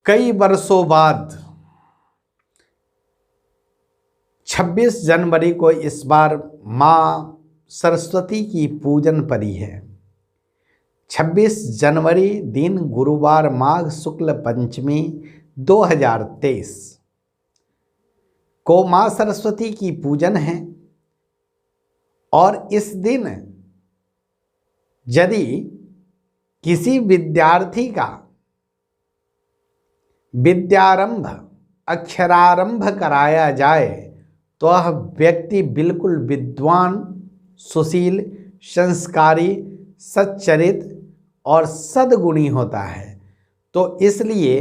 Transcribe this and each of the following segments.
कई वर्षों बाद 26 जनवरी को इस बार माँ सरस्वती की पूजन पड़ी है। 26 जनवरी दिन गुरुवार माघ शुक्ल पंचमी 2023 को माँ सरस्वती की पूजन है। और इस दिन यदि किसी विद्यार्थी का विद्यारंभ अक्षरारंभ कराया जाए तो वह व्यक्ति बिल्कुल विद्वान, सुशील, संस्कारी, सच्चरित और सद्गुणी होता है। तो इसलिए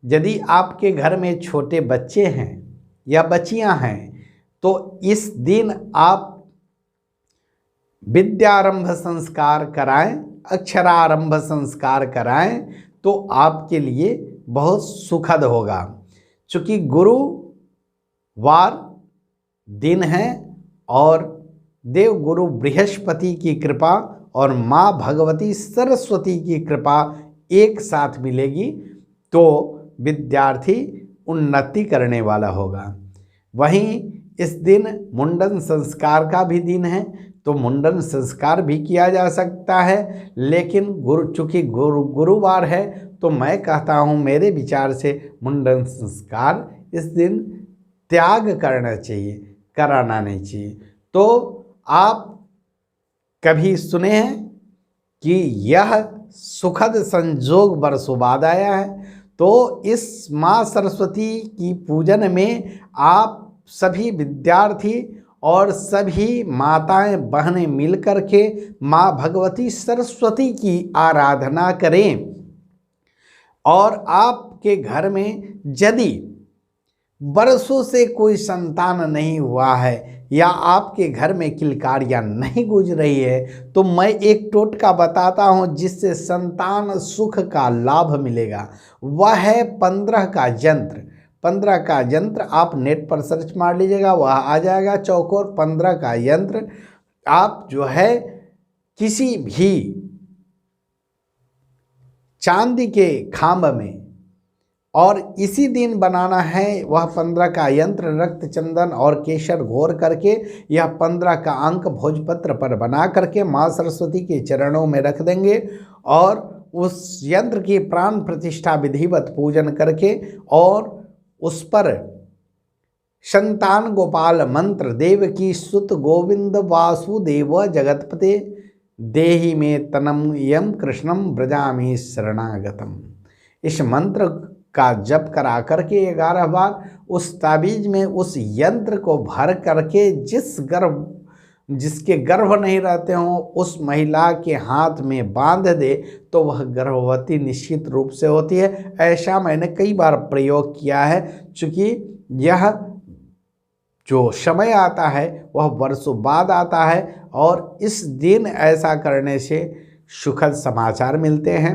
यदि आपके घर में छोटे बच्चे हैं या बच्चियां हैं तो इस दिन आप विद्यारंभ संस्कार कराएं, अक्षरारंभ संस्कार कराएं तो आपके लिए बहुत सुखद होगा। चूँकि गुरुवार दिन है और देवगुरु बृहस्पति की कृपा और माँ भगवती सरस्वती की कृपा एक साथ मिलेगी तो विद्यार्थी उन्नति करने वाला होगा। वहीं इस दिन मुंडन संस्कार का भी दिन है तो मुंडन संस्कार भी किया जा सकता है, लेकिन चूँकि गुरुवार है तो मैं कहता हूँ मेरे विचार से मुंडन संस्कार इस दिन त्याग करना चाहिए, कराना नहीं चाहिए। तो आप कभी सुने हैं कि यह सुखद संजोग वर्षों बाद आया है, तो इस माँ सरस्वती की पूजन में आप सभी विद्यार्थी और सभी माताएं बहनें मिलकर के माँ भगवती सरस्वती की आराधना करें। और आपके घर में यदि वर्षों से कोई संतान नहीं हुआ है या आपके घर में किलकारियाँ नहीं गूंज रही है तो मैं एक टोटका बताता हूँ जिससे संतान सुख का लाभ मिलेगा। वह है 15 का यंत्र। 15 का यंत्र आप नेट पर सर्च मार लीजिएगा, वह आ जाएगा चौकोर 15 का यंत्र। आप जो है किसी भी चांदी के खांब में और इसी दिन बनाना है वह 15 का यंत्र, रक्त चंदन और केसर घोर करके यह 15 का अंक भोजपत्र पर बना करके माँ सरस्वती के चरणों में रख देंगे और उस यंत्र की प्राण प्रतिष्ठा विधिवत पूजन करके और उस पर संतान गोपाल मंत्र देव की सुत गोविंद वासुदेव जगतपते देहि में तनम यम कृष्णम ब्रजामि शरणागतम, इस मंत्र का जप करा करके 11 बार उस ताबीज में उस यंत्र को भर करके जिसके गर्भ नहीं रहते हों उस महिला के हाथ में बांध दे तो वह गर्भवती निश्चित रूप से होती है। ऐसा मैंने कई बार प्रयोग किया है। चूँकि यह जो समय आता है वह वर्षों बाद आता है और इस दिन ऐसा करने से सुखद समाचार मिलते हैं।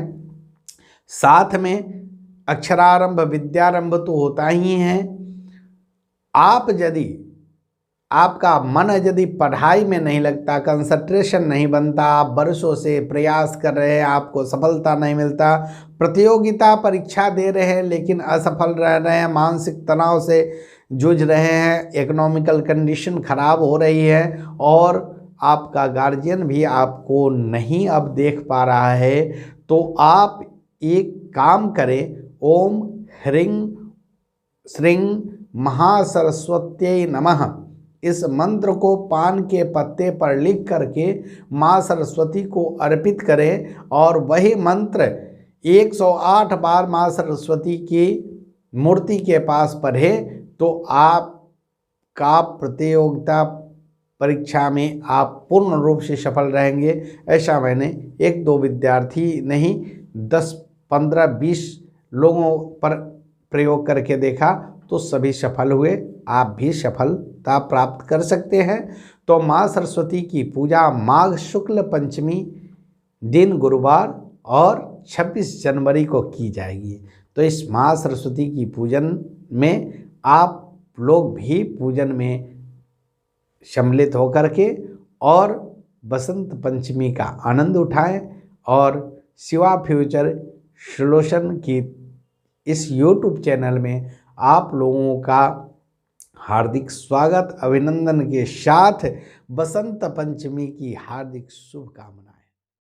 साथ में अक्षरारंभ विद्यारंभ तो होता ही है। आप यदि आपका मन यदि पढ़ाई में नहीं लगता, कंसंट्रेशन नहीं बनता, आप वर्षों से प्रयास कर रहे हैं, आपको सफलता नहीं मिलता, प्रतियोगिता परीक्षा दे रहे हैं लेकिन असफल रह रहे हैं, मानसिक तनाव से जूझ रहे हैं, इकोनॉमिकल कंडीशन खराब हो रही है और आपका गार्जियन भी आपको नहीं अब देख पा रहा है, तो आप एक काम करें, ओम ह्रीं श्रीं महासरस्वत्यै नमः इस मंत्र को पान के पत्ते पर लिख करके माँ सरस्वती को अर्पित करें और वही मंत्र 108 बार माँ सरस्वती की मूर्ति के पास पढ़ें तो आपका प्रतियोगिता परीक्षा में आप पूर्ण रूप से सफल रहेंगे। ऐसा मैंने 1-2 विद्यार्थी नहीं 10, 15, 20 लोगों पर प्रयोग करके देखा तो सभी सफल हुए। आप भी सफलता प्राप्त कर सकते हैं। तो माँ सरस्वती की पूजा माघ शुक्ल पंचमी दिन गुरुवार और 26 जनवरी को की जाएगी। तो इस माँ सरस्वती की पूजन में आप लोग भी पूजन में सम्मिलित होकर के और बसंत पंचमी का आनंद उठाएं और शिवा फ्यूचर सॉल्यूशन की इस YouTube चैनल में आप लोगों का हार्दिक स्वागत, अभिनंदन के साथ बसंत पंचमी की हार्दिक शुभकामनाएं।